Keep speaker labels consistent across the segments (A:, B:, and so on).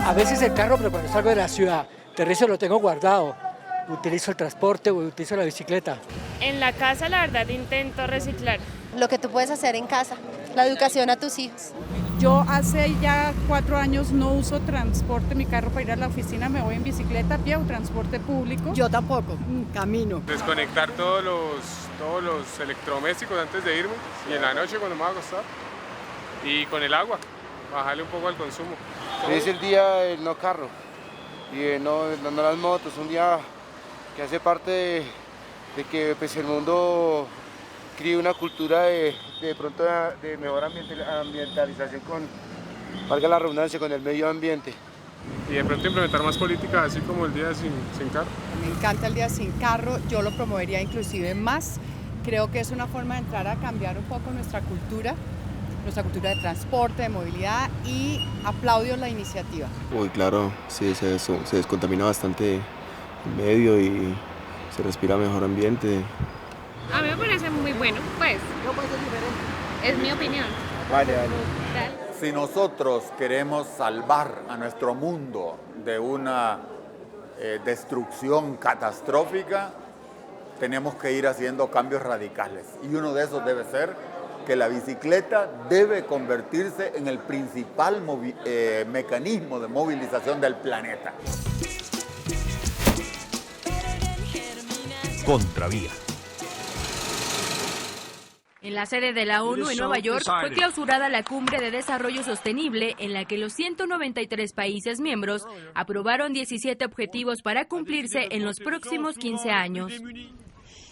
A: A veces el carro, pero cuando salgo de la ciudad, de resto lo tengo guardado. Utilizo el transporte o utilizo la bicicleta.
B: En la casa, la verdad, intento reciclar.
C: Lo que tú puedes hacer en casa, la educación a tus hijos.
D: Yo hace ya 4 años no uso transporte, mi carro para ir a la oficina, me voy en bicicleta, a pie o transporte público.
E: Yo tampoco, camino.
F: Desconectar todos los electrodomésticos antes de irme y en la noche cuando me voy a acostar. Y con el agua, bajarle un poco al consumo.
G: Es el día del no carro y no las motos, un día que hace parte de que pues, el mundo críe una cultura de pronto de mejor ambientalización valga la redundancia, con el medio ambiente.
F: Y de pronto implementar más políticas así como el día sin carro.
E: Me encanta el día sin carro, yo lo promovería inclusive más. Creo que es una forma de entrar a cambiar un poco nuestra cultura de transporte, de movilidad, y aplaudo la iniciativa.
H: Uy, claro, sí, se descontamina bastante el medio y se respira mejor ambiente.
B: A mí me parece muy bueno, pues. Es mi opinión.
G: Vale.
I: Si nosotros queremos salvar a nuestro mundo de una destrucción catastrófica, tenemos que ir haciendo cambios radicales. Y uno de esos debe ser que la bicicleta debe convertirse en el principal mecanismo de movilización del planeta.
J: Contravía.
K: En la sede de la ONU en Nueva York fue clausurada la Cumbre de Desarrollo Sostenible, en la que los 193 países miembros aprobaron 17 objetivos para cumplirse en los próximos 15 años.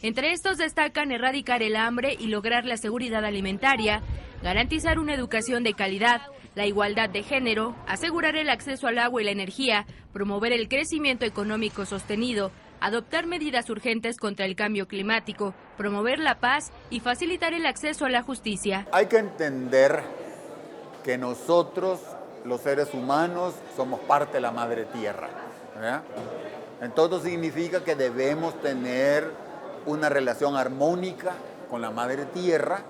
K: Entre estos destacan erradicar el hambre y lograr la seguridad alimentaria, garantizar una educación de calidad, la igualdad de género, asegurar el acceso al agua y la energía, promover el crecimiento económico sostenido, adoptar medidas urgentes contra el cambio climático, promover la paz y facilitar el acceso a la justicia.
I: Hay que entender que nosotros, los seres humanos, somos parte de la madre tierra, ¿verdad? Entonces significa que debemos tener una relación armónica con la madre tierra,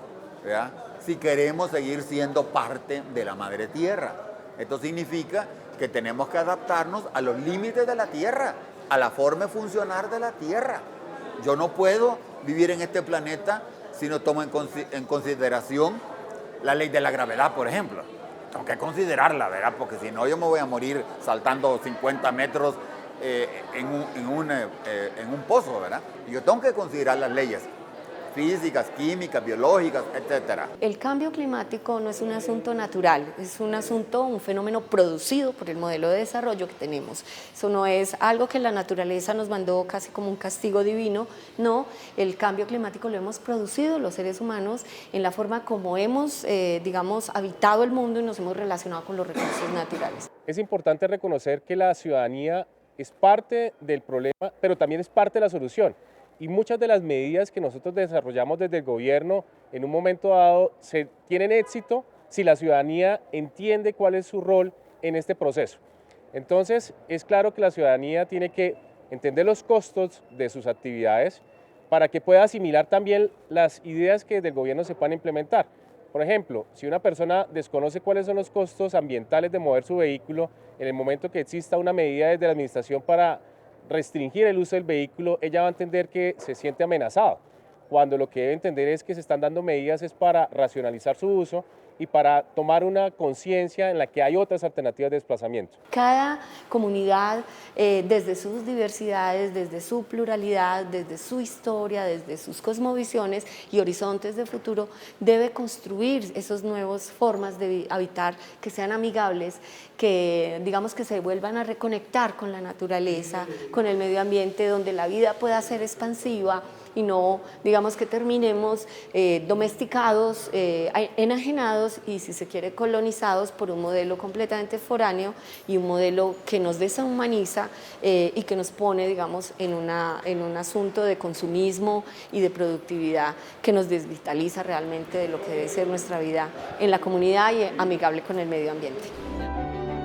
I: ¿verdad? Si queremos seguir siendo parte de la madre tierra. Esto significa que tenemos que adaptarnos a los límites de la tierra, a la forma de funcionar de la tierra. Yo no puedo vivir en este planeta si no tomo en consideración la ley de la gravedad, por ejemplo. Tengo que considerarla, ¿verdad? Porque si no yo me voy a morir saltando 50 metros en un pozo, ¿verdad? Y yo tengo que considerar las leyes físicas, químicas, biológicas, etcétera.
C: El cambio climático no es un asunto natural, es un fenómeno producido por el modelo de desarrollo que tenemos. Eso no es algo que la naturaleza nos mandó casi como un castigo divino, no, el cambio climático lo hemos producido los seres humanos en la forma como hemos, habitado el mundo y nos hemos relacionado con los recursos naturales.
F: Es importante reconocer que la ciudadanía es parte del problema, pero también es parte de la solución. Y muchas de las medidas que nosotros desarrollamos desde el gobierno en un momento dado tienen éxito si la ciudadanía entiende cuál es su rol en este proceso. Entonces, es claro que la ciudadanía tiene que entender los costos de sus actividades para que pueda asimilar también las ideas que desde el gobierno se puedan implementar. Por ejemplo, si una persona desconoce cuáles son los costos ambientales de mover su vehículo, en el momento que exista una medida desde la administración para restringir el uso del vehículo, ella va a entender que se siente amenazado, cuando lo que debe entender es que se están dando medidas es para racionalizar su uso y para tomar una conciencia en la que hay otras alternativas de desplazamiento.
C: Cada comunidad, desde sus diversidades, desde su pluralidad, desde su historia, desde sus cosmovisiones y horizontes de futuro, debe construir esas nuevas formas de habitar que sean amigables, que se vuelvan a reconectar con la naturaleza, con el medio ambiente, donde la vida pueda ser expansiva y no, que terminemos domesticados, enajenados y, si se quiere, colonizados por un modelo completamente foráneo y un modelo que nos deshumaniza y que nos pone, en un asunto de consumismo y de productividad que nos desvitaliza realmente de lo que debe ser nuestra vida en la comunidad y amigable con el medio ambiente.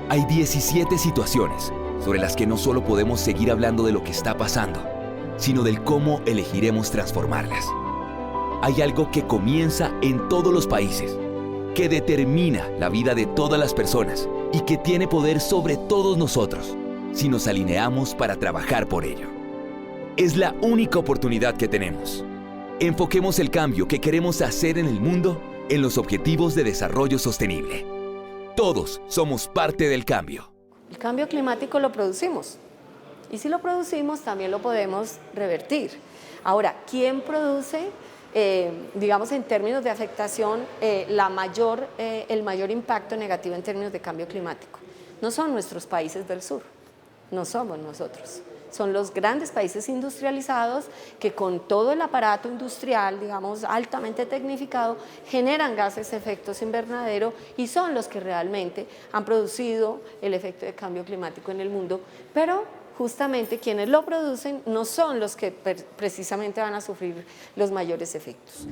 J: Hay 17 situaciones sobre las que no solo podemos seguir hablando de lo que está pasando, sino del cómo elegiremos transformarlas. Hay algo que comienza en todos los países, que determina la vida de todas las personas y que tiene poder sobre todos nosotros si nos alineamos para trabajar por ello. Es la única oportunidad que tenemos. Enfoquemos el cambio que queremos hacer en el mundo en los Objetivos de Desarrollo Sostenible. Todos somos parte del cambio.
C: El cambio climático lo producimos y si lo producimos también lo podemos revertir. Ahora, ¿quién produce, digamos en términos de afectación, el mayor impacto negativo en términos de cambio climático? No son nuestros países del sur, no somos nosotros. Son los grandes países industrializados que con todo el aparato industrial, digamos, altamente tecnificado, generan gases de efecto invernadero y son los que realmente han producido el efecto de cambio climático en el mundo, pero justamente quienes lo producen no son los que precisamente van a sufrir los mayores efectos.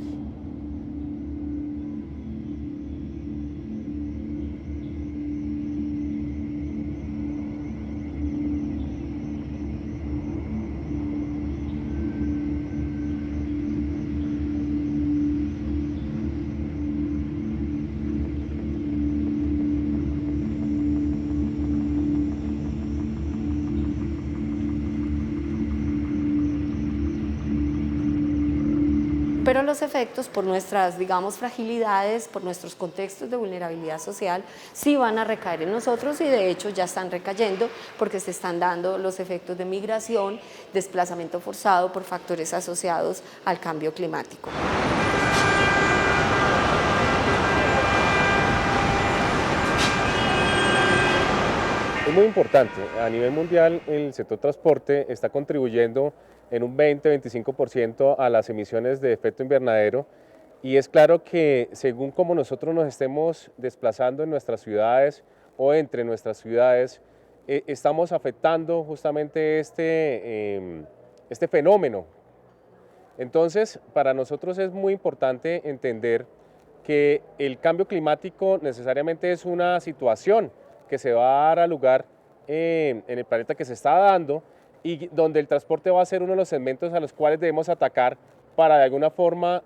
C: Pero los efectos, por nuestras, digamos, fragilidades, por nuestros contextos de vulnerabilidad social, sí van a recaer en nosotros y de hecho ya están recayendo porque se están dando los efectos de migración, desplazamiento forzado por factores asociados al cambio climático.
F: Es muy importante. A nivel mundial, el sector transporte está contribuyendo en un 20-25% a las emisiones de efecto invernadero y es claro que según como nosotros nos estemos desplazando en nuestras ciudades o entre nuestras ciudades, estamos afectando justamente este fenómeno. Entonces, para nosotros es muy importante entender que el cambio climático necesariamente es una situación que se va a dar a lugar en el planeta que se está dando y donde el transporte va a ser uno de los segmentos a los cuales debemos atacar para de alguna forma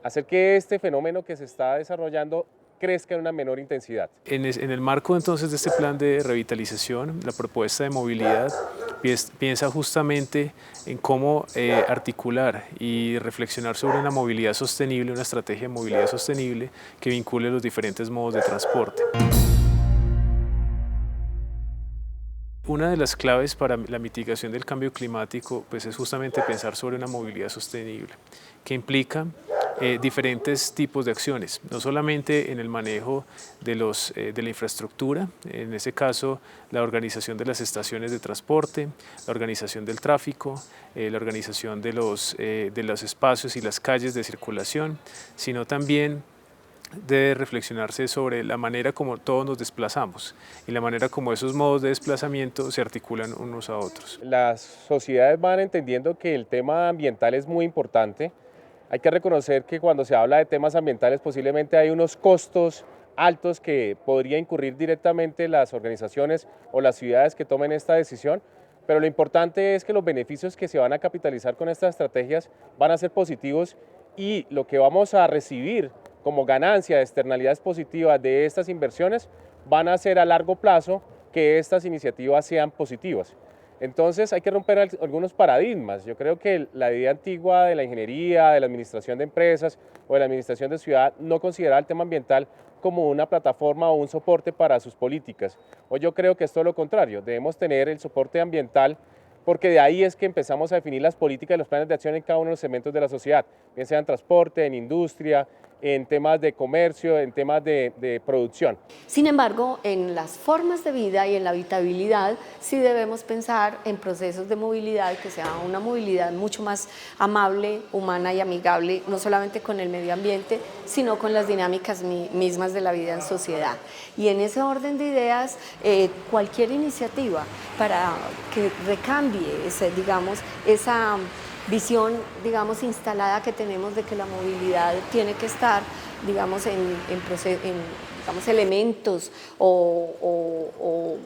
F: hacer que este fenómeno que se está desarrollando crezca en una menor intensidad.
L: En el marco entonces de este plan de revitalización, la propuesta de movilidad piensa justamente en cómo articular y reflexionar sobre una movilidad sostenible, una estrategia de movilidad sostenible que vincule los diferentes modos de transporte. Una de las claves para la mitigación del cambio climático pues, es justamente pensar sobre una movilidad sostenible, que implica diferentes tipos de acciones, no solamente en el manejo de la infraestructura, en ese caso la organización de las estaciones de transporte, la organización del tráfico, la organización de los espacios y las calles de circulación, sino también de reflexionarse sobre la manera como todos nos desplazamos y la manera como esos modos de desplazamiento se articulan unos a otros.
F: Las sociedades van entendiendo que el tema ambiental es muy importante. Hay que reconocer que cuando se habla de temas ambientales posiblemente hay unos costos altos que podría incurrir directamente las organizaciones o las ciudades que tomen esta decisión, pero lo importante es que los beneficios que se van a capitalizar con estas estrategias van a ser positivos y lo que vamos a recibir como ganancia de externalidades positivas de estas inversiones van a ser a largo plazo que estas iniciativas sean positivas. Entonces hay que romper algunos paradigmas. Yo creo que la idea antigua de la ingeniería, de la administración de empresas o de la administración de ciudad no consideraba el tema ambiental como una plataforma o un soporte para sus políticas. Hoy yo creo que es todo lo contrario, debemos tener el soporte ambiental porque de ahí es que empezamos a definir las políticas y los planes de acción en cada uno de los segmentos de la sociedad, bien sea en transporte, en industria, en temas de comercio, en temas de producción.
C: Sin embargo, en las formas de vida y en la habitabilidad sí debemos pensar en procesos de movilidad que sea una movilidad mucho más amable, humana y amigable, no solamente con el medio ambiente, sino con las dinámicas mismas de la vida en sociedad. Y en ese orden de ideas, cualquier iniciativa para que recambie esa visión, instalada que tenemos de que la movilidad tiene que estar, en elementos o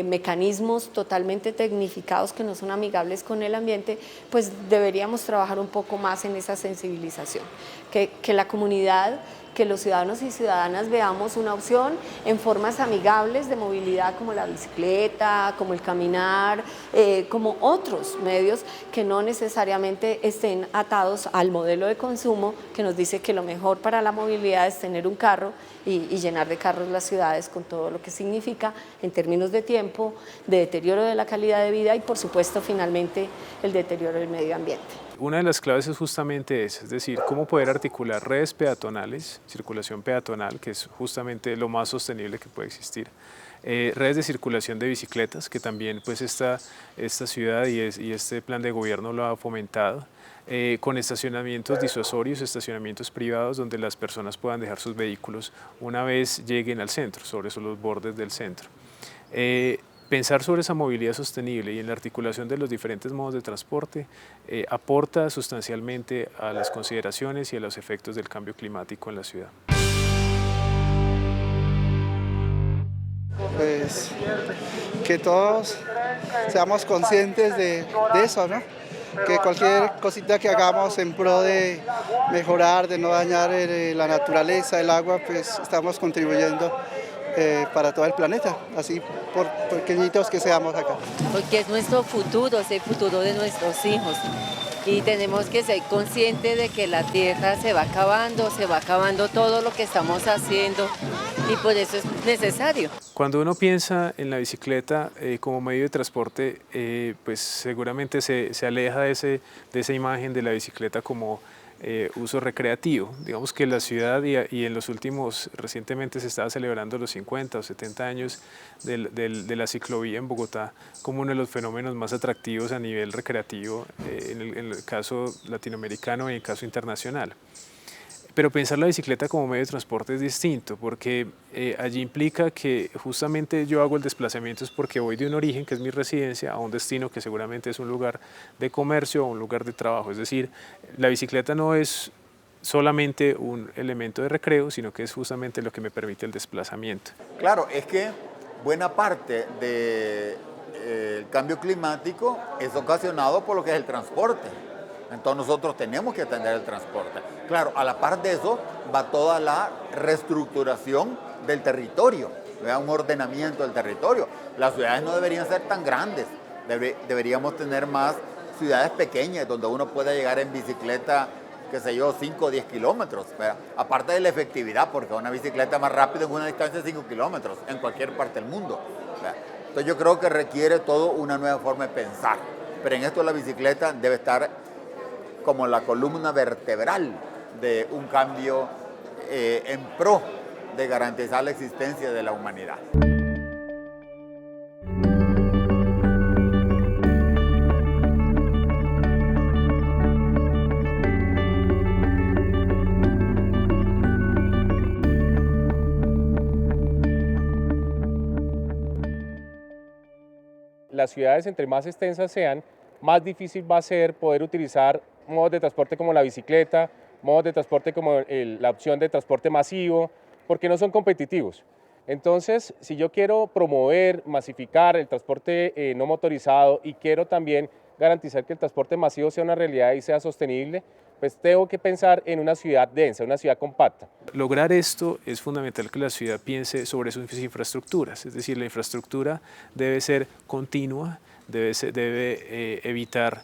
C: mecanismos totalmente tecnificados que no son amigables con el ambiente, pues deberíamos trabajar un poco más en esa sensibilización, que la comunidad que los ciudadanos y ciudadanas veamos una opción en formas amigables de movilidad como la bicicleta, como el caminar, como otros medios que no necesariamente estén atados al modelo de consumo que nos dice que lo mejor para la movilidad es tener un carro y llenar de carros las ciudades con todo lo que significa en términos de tiempo, de deterioro de la calidad de vida y por supuesto finalmente el deterioro del medio ambiente.
L: Una de las claves es justamente esa, es decir, cómo poder articular redes peatonales, circulación peatonal, que es justamente lo más sostenible que puede existir, redes de circulación de bicicletas, que también pues esta ciudad y este plan de gobierno lo ha fomentado, con estacionamientos disuasorios, estacionamientos privados donde las personas puedan dejar sus vehículos una vez lleguen al centro, sobre eso los bordes del centro. Pensar sobre esa movilidad sostenible y en la articulación de los diferentes modos de transporte aporta sustancialmente a las consideraciones y a los efectos del cambio climático en la ciudad.
M: Pues que todos seamos conscientes de eso, ¿no? Que cualquier cosita que hagamos en pro de mejorar, de no dañar la naturaleza, el agua, pues estamos contribuyendo para todo el planeta, así por pequeñitos que seamos acá.
N: Porque es nuestro futuro, es el futuro de nuestros hijos y tenemos que ser conscientes de que la tierra se va acabando todo lo que estamos haciendo y por eso es necesario.
L: Cuando uno piensa en la bicicleta como medio de transporte, pues seguramente se aleja de esa imagen de la bicicleta como uso recreativo. Digamos que la ciudad y en los últimos, recientemente se estaba celebrando los 50 o 70 años de la ciclovía en Bogotá como uno de los fenómenos más atractivos a nivel recreativo en el caso latinoamericano y en el caso internacional. Pero pensar la bicicleta como medio de transporte es distinto porque allí implica que justamente yo hago el desplazamiento es porque voy de un origen, que es mi residencia, a un destino que seguramente es un lugar de comercio o un lugar de trabajo. Es decir, la bicicleta no es solamente un elemento de recreo, sino que es justamente lo que me permite el desplazamiento.
I: Claro, es que buena parte del cambio climático es ocasionado por lo que es el transporte. Entonces nosotros tenemos que atender el transporte. Claro, a la par de eso va toda la reestructuración del territorio, ¿verdad? Un ordenamiento del territorio. Las ciudades no deberían ser tan grandes, deberíamos tener más ciudades pequeñas donde uno pueda llegar en bicicleta, qué sé yo, 5 o 10 kilómetros. ¿Verdad? Aparte de la efectividad, porque una bicicleta más rápida en una distancia de 5 kilómetros en cualquier parte del mundo. ¿Verdad? Entonces yo creo que requiere todo una nueva forma de pensar. Pero en esto la bicicleta debe estar como la columna vertebral de un cambio en pro de garantizar la existencia de la humanidad.
F: Las ciudades, entre más extensas sean, más difícil va a ser poder utilizar modos de transporte como la bicicleta, modos de transporte como la opción de transporte masivo, porque no son competitivos. Entonces, si yo quiero promover, masificar el transporte no motorizado y quiero también garantizar que el transporte masivo sea una realidad y sea sostenible, pues tengo que pensar en una ciudad densa, una ciudad compacta.
L: Lograr esto es fundamental que la ciudad piense sobre sus infraestructuras, es decir, la infraestructura debe ser continua, debe evitar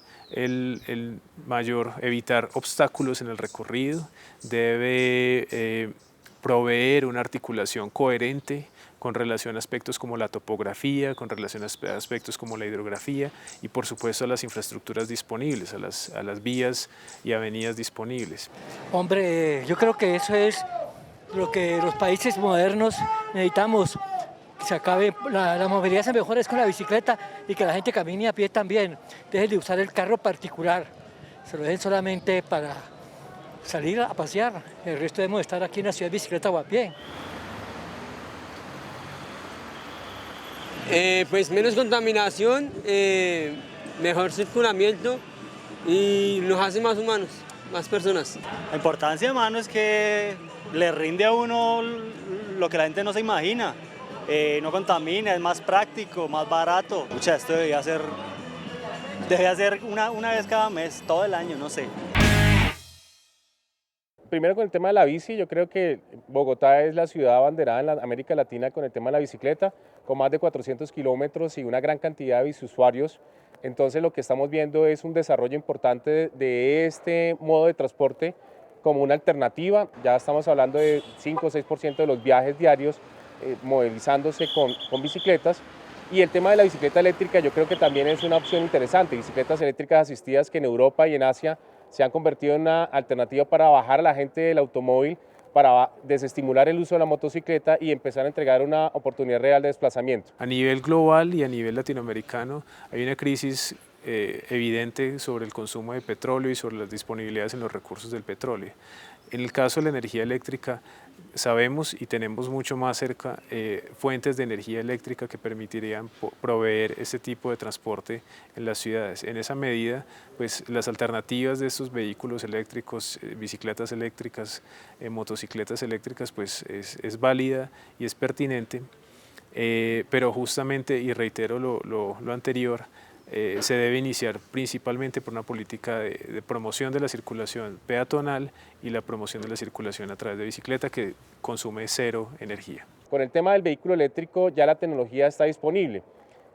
L: evitar obstáculos en el recorrido, debe proveer una articulación coherente con relación a aspectos como la topografía, con relación a aspectos como la hidrografía y por supuesto a las infraestructuras disponibles, a las vías y avenidas disponibles.
A: Hombre, yo creo que eso es lo que los países modernos necesitamos, que se acabe, la movilidad se mejore con la bicicleta y que la gente camine a pie también, dejen de usar el carro particular, se lo dejen solamente para salir a pasear, el resto debemos estar aquí en la ciudad de bicicleta o a pie.
O: Pues menos contaminación, mejor circulamiento y nos hace más humanos, más personas.
P: La importancia, hermano, es que le rinde a uno lo que la gente no se imagina. No contamina, es más práctico, más barato. Pucha, esto debería ser una vez cada mes, todo el año, no sé.
F: primero con el tema de la bici, yo creo que Bogotá es la ciudad abanderada en la América Latina con el tema de la bicicleta, con más de 400 kilómetros y una gran cantidad de biciusuarios. Entonces lo que estamos viendo es un desarrollo importante de este modo de transporte como una alternativa. Ya estamos hablando de 5 o 6% de los viajes diarios movilizándose con bicicletas. Y el tema de la bicicleta eléctrica yo creo que también es una opción interesante. Bicicletas eléctricas asistidas que en Europa y en Asia se han convertido en una alternativa para bajar a la gente del automóvil, para desestimular el uso de la motocicleta y empezar a entregar una oportunidad real de desplazamiento.
L: A nivel global y a nivel latinoamericano hay una crisis evidente sobre el consumo de petróleo y sobre las disponibilidades en los recursos del petróleo. En el caso de la energía eléctrica, sabemos y tenemos mucho más cerca fuentes de energía eléctrica que permitirían proveer este tipo de transporte en las ciudades. En esa medida, pues las alternativas de estos vehículos eléctricos, bicicletas eléctricas, motocicletas eléctricas, pues es válida y es pertinente, pero justamente, y reitero lo anterior, se debe iniciar principalmente por una política de promoción de la circulación peatonal y la promoción de la circulación a través de bicicleta que consume cero energía.
F: Con el tema del vehículo eléctrico ya la tecnología está disponible.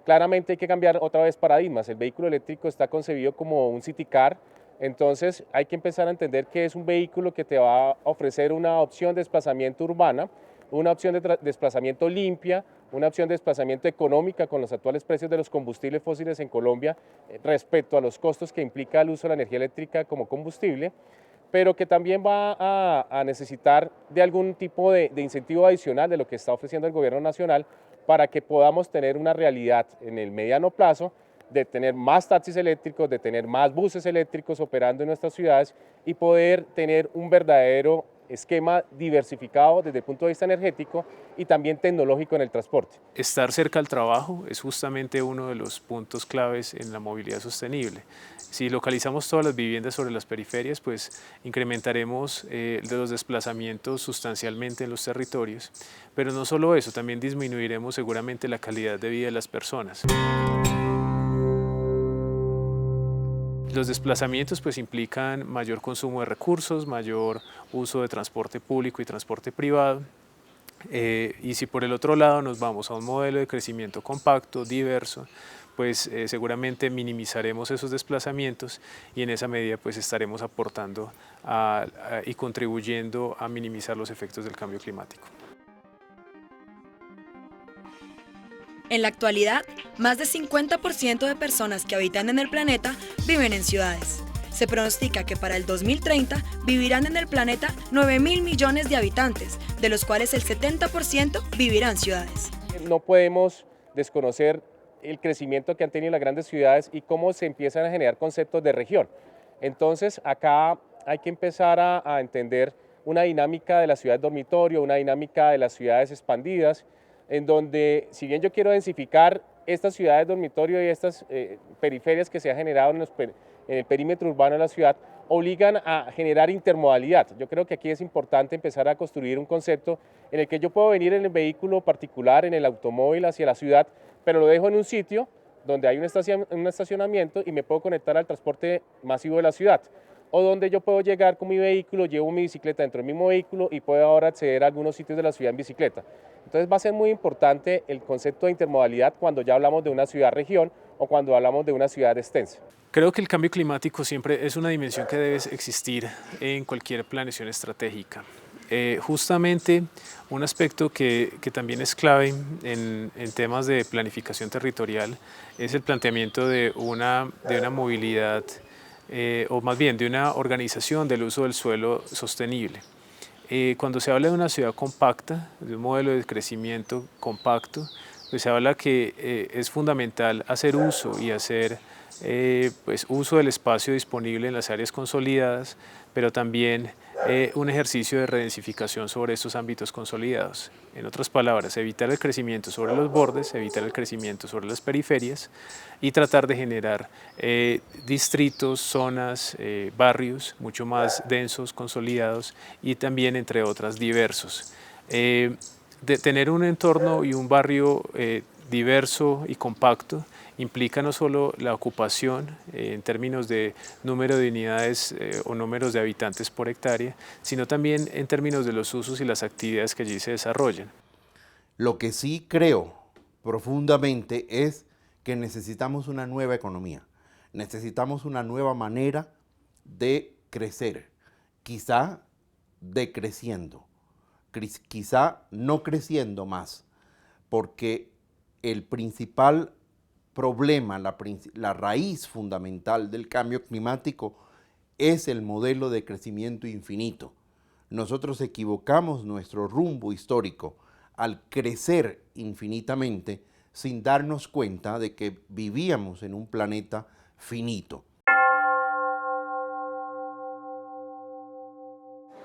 F: Claramente hay que cambiar otra vez paradigmas. El vehículo eléctrico está concebido como un city car, entonces hay que empezar a entender que es un vehículo que te va a ofrecer una opción de desplazamiento urbana, una opción de desplazamiento limpia, una opción de desplazamiento económica con los actuales precios de los combustibles fósiles en Colombia respecto a los costos que implica el uso de la energía eléctrica como combustible, pero que también va a necesitar de algún tipo de incentivo adicional de lo que está ofreciendo el gobierno nacional para que podamos tener una realidad en el mediano plazo de tener más taxis eléctricos, de tener más buses eléctricos operando en nuestras ciudades y poder tener un verdadero esquema diversificado desde el punto de vista energético y también tecnológico en el transporte.
L: Estar cerca al trabajo es justamente uno de los puntos claves en la movilidad sostenible. Si localizamos todas las viviendas sobre las periferias, pues incrementaremos los desplazamientos sustancialmente en los territorios, pero no solo eso, también disminuiremos seguramente la calidad de vida de las personas. Los desplazamientos pues implican mayor consumo de recursos, mayor uso de transporte público y transporte privado. Y si por el otro lado nos vamos a un modelo de crecimiento compacto, diverso, pues seguramente minimizaremos esos desplazamientos y en esa medida pues estaremos aportando y contribuyendo a minimizar los efectos del cambio climático.
Q: En la actualidad, más del 50% de personas que habitan en el planeta viven en ciudades. Se pronostica que para el 2030 vivirán en el planeta 9.000 millones de habitantes, de los cuales el 70% vivirán en ciudades.
F: No podemos desconocer el crecimiento que han tenido las grandes ciudades y cómo se empiezan a generar conceptos de región. Entonces acá hay que empezar a entender una dinámica de las ciudades dormitorio, una dinámica de las ciudades expandidas, en donde, si bien yo quiero densificar estas ciudades dormitorio y estas periferias que se han generado en el perímetro urbano de la ciudad, obligan a generar intermodalidad. Yo creo que aquí es importante empezar a construir un concepto en el que yo puedo venir en el vehículo particular, en el automóvil hacia la ciudad, pero lo dejo en un sitio donde hay un estacionamiento y me puedo conectar al transporte masivo de la ciudad. O donde yo puedo llegar con mi vehículo, llevo mi bicicleta dentro del mismo vehículo y puedo ahora acceder a algunos sitios de la ciudad en bicicleta. Entonces va a ser muy importante el concepto de intermodalidad cuando ya hablamos de una ciudad-región o cuando hablamos de una ciudad extensa.
L: Creo que el cambio climático siempre es una dimensión que debe existir en cualquier planeación estratégica. Justamente un aspecto que también es clave en temas de planificación territorial es el planteamiento de una movilidad o más bien de una organización del uso del suelo sostenible. Cuando se habla de una ciudad compacta, de un modelo de crecimiento compacto, pues se habla que es fundamental hacer uso y hacer pues uso del espacio disponible en las áreas consolidadas, pero también un ejercicio de redensificación sobre estos ámbitos consolidados. En otras palabras, evitar el crecimiento sobre los bordes, evitar el crecimiento sobre las periferias y tratar de generar distritos, zonas, barrios mucho más densos, consolidados y también, entre otras, diversos. De tener un entorno y un barrio diverso y compacto implica no solo la ocupación en términos de número de unidades o números de habitantes por hectárea, sino también en términos de los usos y las actividades que allí se desarrollan.
R: Lo que sí creo profundamente es que necesitamos una nueva economía, necesitamos una nueva manera de crecer, quizá decreciendo, quizá no creciendo más, porque el principal problema, la raíz fundamental del cambio climático es el modelo de crecimiento infinito. Nosotros equivocamos nuestro rumbo histórico al crecer infinitamente sin darnos cuenta de que vivíamos en un planeta finito.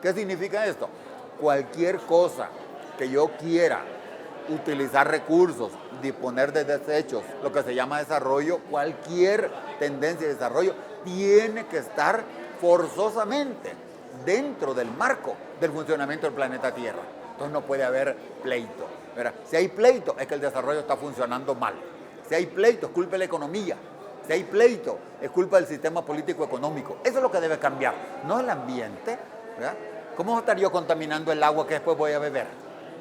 I: ¿Qué significa esto? Cualquier cosa que yo quiera utilizar recursos, disponer de desechos, lo que se llama desarrollo, cualquier tendencia de desarrollo tiene que estar forzosamente dentro del marco del funcionamiento del planeta Tierra. Entonces no puede haber pleito. ¿Verdad? Si hay pleito es que el desarrollo está funcionando mal. Si hay pleito es culpa de la economía. Si hay pleito es culpa del sistema político-económico. Eso es lo que debe cambiar, no el ambiente. ¿Verdad? ¿Cómo estaría yo contaminando el agua que después voy a beber?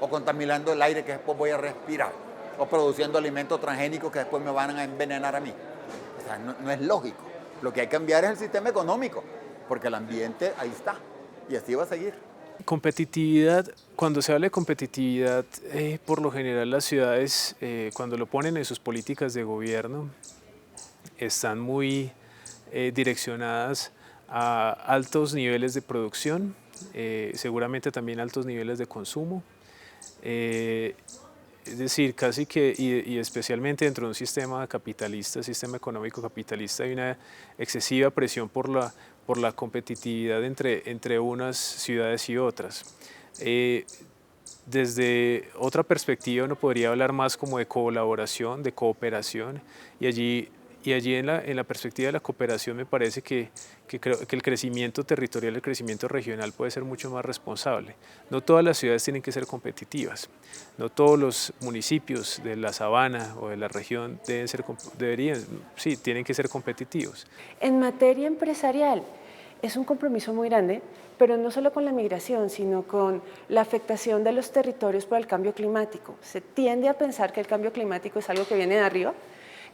I: O contaminando el aire que después voy a respirar, o produciendo alimentos transgénicos que después me van a envenenar a mí. O sea, no es lógico. Lo que hay que cambiar es el sistema económico, porque el ambiente ahí está, y así va a seguir.
L: Competitividad, cuando se habla de competitividad, por lo general las ciudades, cuando lo ponen en sus políticas de gobierno, están muy direccionadas a altos niveles de producción, seguramente también altos niveles de consumo. Es decir, casi que, y especialmente dentro de un sistema capitalista, sistema económico capitalista, hay una excesiva presión por la competitividad entre unas ciudades y otras. Desde otra perspectiva uno podría hablar más como de colaboración, de cooperación, y allí en la perspectiva de la cooperación me parece que el crecimiento territorial, el crecimiento regional puede ser mucho más responsable. No todas las ciudades tienen que ser competitivas, no todos los municipios de la sabana o de la región tienen que ser competitivos.
S: En materia empresarial es un compromiso muy grande, pero no solo con la migración, sino con la afectación de los territorios por el cambio climático. Se tiende a pensar que el cambio climático es algo que viene de arriba,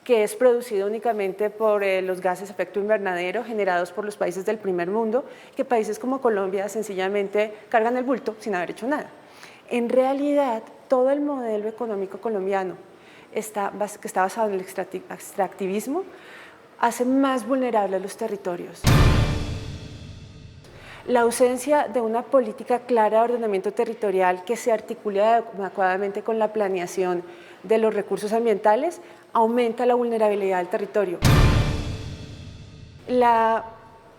S: que es producido únicamente por los gases de efecto invernadero generados por los países del primer mundo, que países como Colombia sencillamente cargan el bulto sin haber hecho nada. En realidad, todo el modelo económico colombiano que está basado en el extractivismo hace más vulnerables los territorios. La ausencia de una política clara de ordenamiento territorial que se articule adecuadamente con la planeación de los recursos ambientales aumenta la vulnerabilidad del territorio. La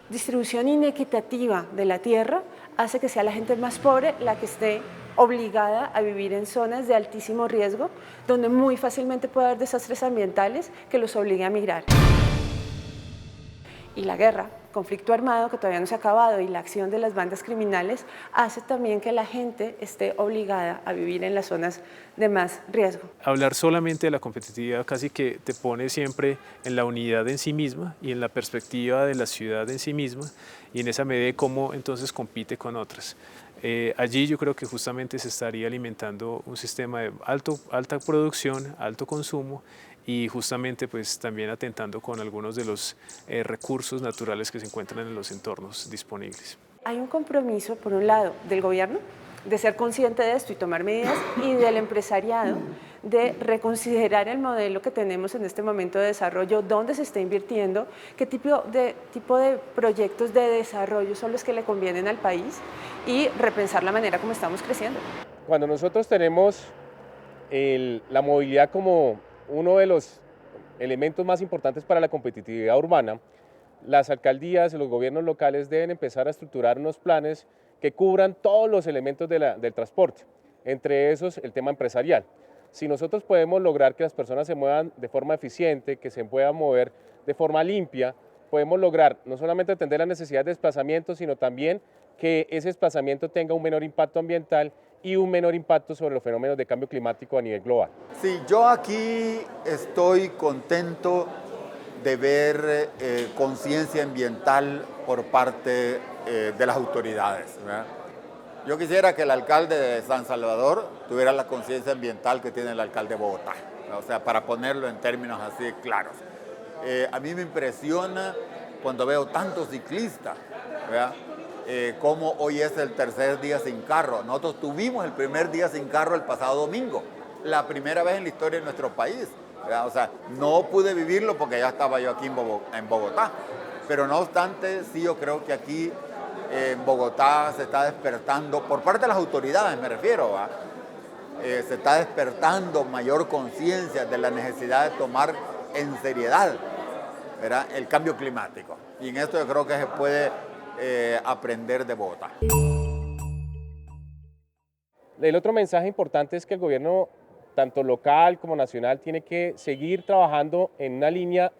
S: distribución inequitativa de la tierra hace que sea la gente más pobre la que esté obligada a vivir en zonas de altísimo riesgo, donde muy fácilmente puede haber desastres ambientales que los obliguen a migrar. Y la guerra, conflicto armado que todavía no se ha acabado, y la acción de las bandas criminales hace también que la gente esté obligada a vivir en las zonas de más riesgo.
L: Hablar solamente de la competitividad casi que te pone siempre en la unidad en sí misma y en la perspectiva de la ciudad en sí misma, y en esa medida de cómo entonces compite con otras. Allí yo creo que justamente se estaría alimentando un sistema de alta producción, alto consumo, y justamente pues también atentando con algunos de los recursos naturales que se encuentran en los entornos disponibles.
S: Hay un compromiso, por un lado, del gobierno de ser consciente de esto y tomar medidas, y del empresariado de reconsiderar el modelo que tenemos en este momento de desarrollo, dónde se está invirtiendo, qué tipo de proyectos de desarrollo son los que le convienen al país, y repensar la manera como estamos creciendo.
F: Cuando nosotros tenemos la movilidad como uno de los elementos más importantes para la competitividad urbana, las alcaldías y los gobiernos locales deben empezar a estructurar unos planes que cubran todos los elementos del transporte, entre esos el tema empresarial. Si nosotros podemos lograr que las personas se muevan de forma eficiente, que se puedan mover de forma limpia, podemos lograr no solamente atender las necesidades de desplazamiento, sino también que ese desplazamiento tenga un menor impacto ambiental y un menor impacto sobre los fenómenos de cambio climático a nivel global.
I: Sí, yo aquí estoy contento de ver conciencia ambiental por parte de las autoridades, ¿verdad? Yo quisiera que el alcalde de San Salvador tuviera la conciencia ambiental que tiene el alcalde de Bogotá, o sea, para ponerlo en términos así claros. A mí me impresiona cuando veo tantos ciclistas, ¿verdad? Como hoy es el tercer día sin carro. Nosotros tuvimos el primer día sin carro el pasado domingo, la primera vez en la historia de nuestro país, ¿verdad? O sea, no pude vivirlo porque ya estaba yo aquí en Bogotá, pero no obstante, sí, yo creo que aquí en Bogotá se está despertando, por parte de las autoridades me refiero, ¿verdad? Se está despertando mayor conciencia de la necesidad de tomar en seriedad, ¿verdad?, el cambio climático. Y en esto yo creo que se puede aprender de Bogotá.
F: El otro mensaje importante es que el gobierno, tanto local como nacional, tiene que seguir trabajando en una línea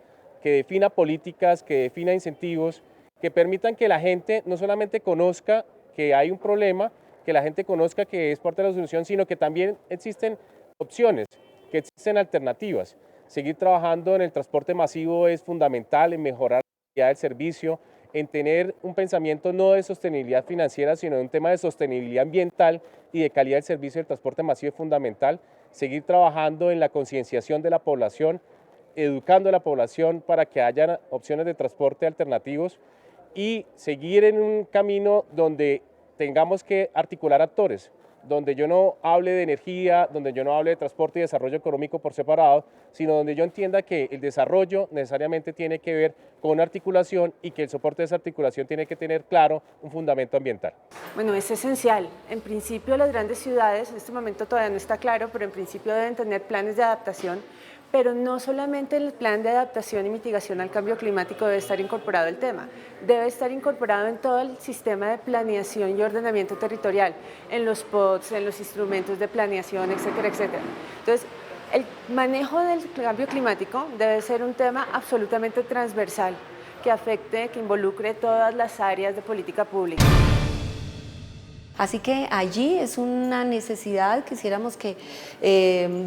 F: que defina políticas, que defina incentivos, que permitan que la gente no solamente conozca que hay un problema, que la gente conozca que es parte de la solución, sino que también existen opciones, que existen alternativas. Seguir trabajando en el transporte masivo es fundamental, en mejorar la calidad del servicio, en tener un pensamiento no de sostenibilidad financiera, sino de un tema de sostenibilidad ambiental y de calidad del servicio del transporte masivo es fundamental. Seguir trabajando en la concienciación de la población, educando a la población para que haya opciones de transporte alternativos y seguir en un camino donde tengamos que articular actores, donde yo no hable de energía, donde yo no hable de transporte y desarrollo económico por separado, sino donde yo entienda que el desarrollo necesariamente tiene que ver con articulación y que el soporte de esa articulación tiene que tener claro un fundamento ambiental.
S: Bueno, es esencial. En principio las grandes ciudades, en este momento todavía no está claro, pero en principio deben tener planes de adaptación, pero no solamente el plan de adaptación y mitigación al cambio climático debe estar incorporado el tema, debe estar incorporado en todo el sistema de planeación y ordenamiento territorial, en los PODs, en los instrumentos de planeación, etcétera, etcétera. Entonces, el manejo del cambio climático debe ser un tema absolutamente transversal, que afecte, que involucre todas las áreas de política pública.
C: Así que allí es una necesidad, quisiéramos que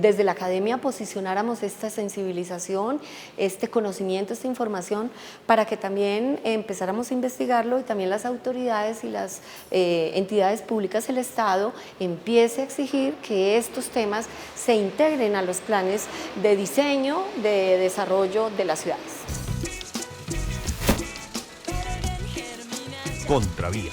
C: desde la academia posicionáramos esta sensibilización, este conocimiento, esta información, para que también empezáramos a investigarlo y también las autoridades y las entidades públicas del Estado empiece a exigir que estos temas se integren a los planes de diseño, de desarrollo de las ciudades.
T: Contravía.